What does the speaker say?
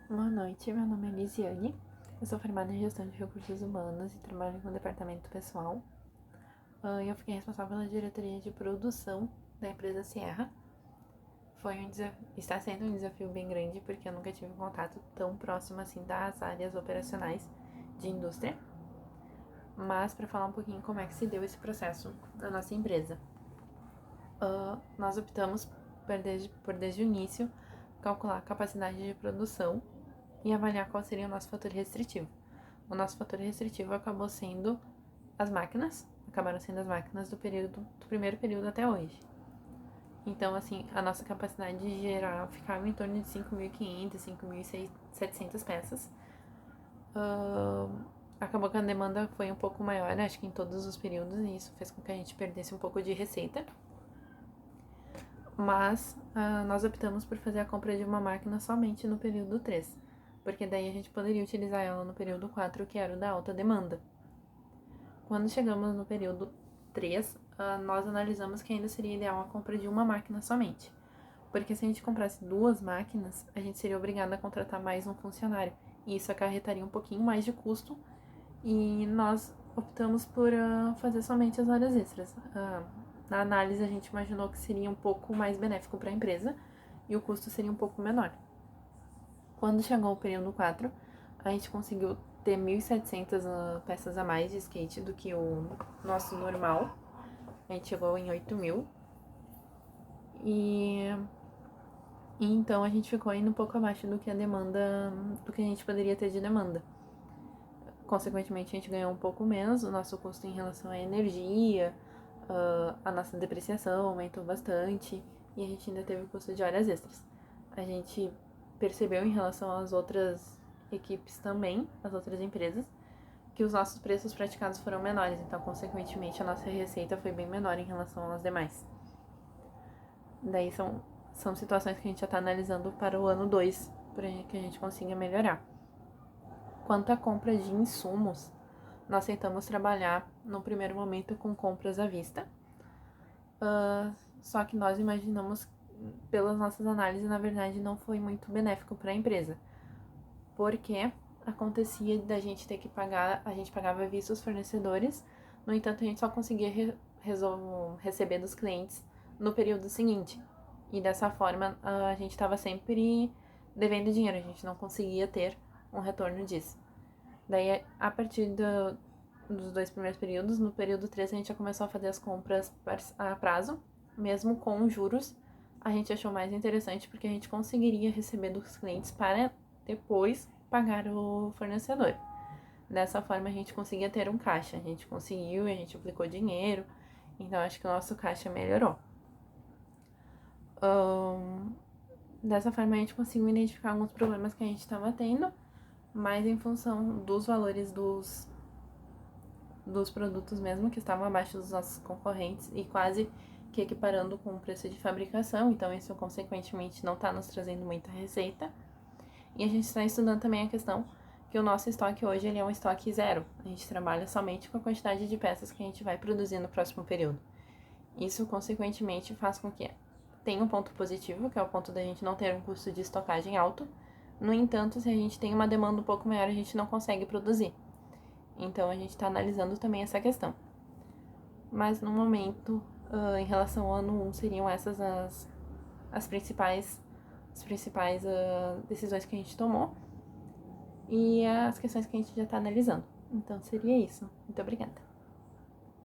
Boa noite, meu nome é Lisiane, eu sou formada em Gestão de Recursos Humanos e trabalho no Departamento Pessoal. Eu fiquei responsável pela diretoria de produção da empresa Sierra. Está sendo um desafio bem grande porque eu nunca tive contato tão próximo assim das áreas operacionais de indústria. Mas para falar um pouquinho como é que se deu esse processo na nossa empresa. Nós optamos por desde o início calcular a capacidade de produção e avaliar qual seria o nosso fator restritivo. O nosso fator restritivo acabaram sendo as máquinas do primeiro período até hoje. Então, assim, a nossa capacidade de gerar ficava em torno de 5.500, 5.700 peças. Acabou que a demanda foi um pouco maior, acho que em todos os períodos, e isso fez com que a gente perdesse um pouco de receita. Mas nós optamos por fazer a compra de uma máquina somente no período 3, porque daí a gente poderia utilizar ela no período 4, que era o da alta demanda. Quando chegamos no período 3, nós analisamos que ainda seria ideal a compra de uma máquina somente, porque se a gente comprasse duas máquinas, a gente seria obrigado a contratar mais um funcionário, e isso acarretaria um pouquinho mais de custo, e nós optamos por fazer somente as horas extras. Na análise, a gente imaginou que seria um pouco mais benéfico para a empresa e o custo seria um pouco menor. Quando chegou o período 4, a gente conseguiu ter 1.700 peças a mais de skate do que o nosso normal. A gente chegou em 8.000. E então a gente ficou indo um pouco abaixo do que a demanda, do que a gente poderia ter de demanda. Consequentemente, a gente ganhou um pouco menos, o nosso custo em relação à energia, a nossa depreciação aumentou bastante e a gente ainda teve o custo de horas extras. A gente percebeu em relação às outras equipes também, as outras empresas, que os nossos preços praticados foram menores, então, consequentemente, a nossa receita foi bem menor em relação às demais. Daí são situações que a gente já está analisando para o ano 2, para que a gente consiga melhorar. Quanto à compra de insumos, nós tentamos trabalhar no primeiro momento com compras à vista, só que nós imaginamos, pelas nossas análises, na verdade não foi muito benéfico para a empresa, porque acontecia da gente ter que pagar, a gente pagava à vista os fornecedores, no entanto a gente só conseguia receber dos clientes no período seguinte, e dessa forma a gente estava sempre devendo dinheiro, a gente não conseguia ter um retorno disso. Daí, a partir dos 2 primeiros períodos, no período 3 a gente já começou a fazer as compras a prazo, mesmo com juros. A gente achou mais interessante porque a gente conseguiria receber dos clientes para depois pagar o fornecedor. Dessa forma a gente conseguia ter um caixa, a gente conseguiu, a gente aplicou dinheiro, então acho que o nosso caixa melhorou. Dessa forma a gente conseguiu identificar alguns problemas que a gente estava tendo, mas em função dos valores dos produtos mesmo, que estavam abaixo dos nossos concorrentes e quase que equiparando com o preço de fabricação, então isso consequentemente não está nos trazendo muita receita. E a gente está estudando também a questão que o nosso estoque hoje ele é um estoque zero, a gente trabalha somente com a quantidade de peças que a gente vai produzir no próximo período. Isso consequentemente faz com que tenha um ponto positivo, que é o ponto da gente não ter um custo de estocagem alto. No entanto, se a gente tem uma demanda um pouco maior, a gente não consegue produzir. Então, a gente está analisando também essa questão. Mas, no momento, em relação ao ano 1, seriam essas as principais decisões que a gente tomou e as questões que a gente já está analisando. Então, seria isso. Muito obrigada.